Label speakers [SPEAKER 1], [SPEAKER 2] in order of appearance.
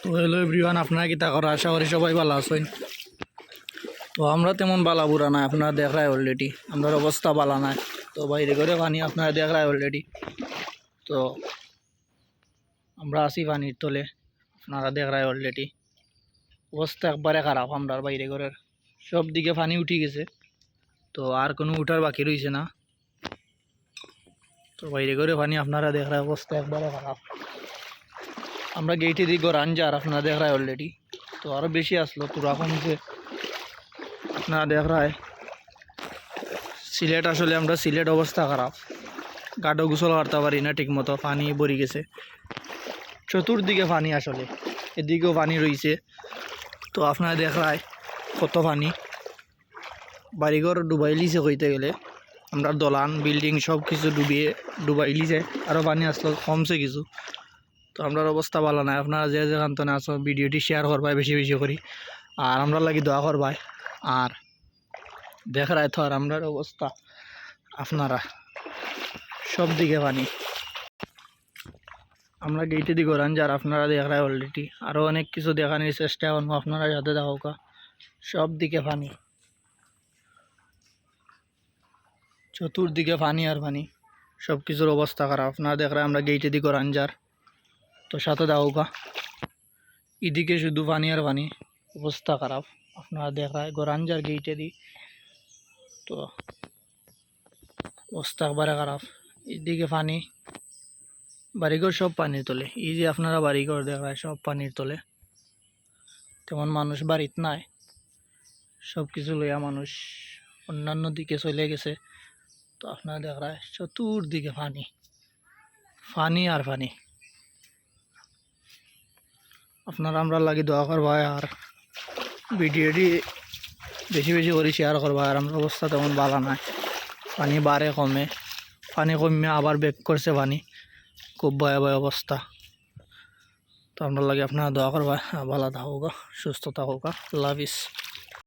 [SPEAKER 1] তো hello everyone, আপনারা কি তা করা? আশা করি সবাই ভালো আছেন। তো আমরা তেমন বালা বুড়া নাই, আপনারা দেখায় অলরেডি আমাদের অবস্থা বালা নাই। তো বাইরে করে পানি আপনারা দেখায় অলরেডি। তো আমরা আছি পানির তলে, আপনারা দেখায় অলরেডি অবস্থা একবারে খারাপ। আমরা বাইরে ঘরের সব দিকে পানি উঠে গেছে, তো আর কোনো উঠার বাকি রয়েছে না। তো বাইরে করে পানি আপনারা দেখায় অবস্থা একবারে খারাপ। আমরা গেইটে দিকে রাঞ্জার আপনারা দেখায় অলরেডি। তো আরও বেশি আসলো, তো কমছে আপনারা দেখায়। সিলেট আসলে আমরা সিলেট অবস্থা খারাপ, গাডো গোসল করতে পারি না ঠিক মতো, পানি ভরে গেছে চতুর্দিকে পানি। আসলে এদিকেও পানি রয়েছে। তো আপনারা দেখায় কত পানি, বাড়িঘর ডুবাই লিছে কইতে গেলে। আমরা দলান বিল্ডিং সব কিছু ডুবাই লিছে, আরও পানি আসলো, কমছে কিছু। তো আমরা অবস্থা ভালো নাই। আপনারা যে যেখান তো আসো ভিডিওটি শেয়ার করবাই বেশি বেশি করি, আর আমরা লাগি দোয়া করবাই। আর দেখায় তো আর আমরার অবস্থা আপনারা সব দিকে পানি। আমরা গেইটে দিকে যার আপনারা দেখায় অলরেডি। আরও অনেক কিছু দেখানোর চেষ্টা করবো, আপনারা সাথে দেখা। সব দিকে পানি, চতুর্দিকে পানি আর পানি, সব কিছুর অবস্থা খারাপ। আপনারা দেখায় আমরা গেইটে দিকে যার, তো সাথে দেখা। এদিকে শুধু পানি আর পানি, অবস্থা খারাপ। আপনারা দেখায় গরাঞ্জার গেইটে দি, তো অবস্থা একবারে খারাপ। এদিকে পানি, বাড়িঘর সব পানির তলে। এই যে আপনারা বাড়িঘর দেখায় সব পানির তলে, তেমন মানুষ বাড়িতে নাই, সব কিছু লইয়া মানুষ অন্যান্য দিকে চলে গেছে। তো আপনারা দেখায় চতুর্দিকে পানি, পানি আর পানি। আপনারা আমরা লাগি দোয়া করবা, আর ভিডিওটি বেশি বেশি করে শেয়ার করবা। আর আমরা অবস্থা তেমন ভালো নাই, পানি বাড়ে কমে, পানি কমে আবার ব্যাক করছে পানি, খুব ভয়াবহ অবস্থা। তো আমরা লাগে আপনারা দোয়া করবা, ভালো থাকুক, সুস্থ থাকুক। আল্লাহ হাফিজ।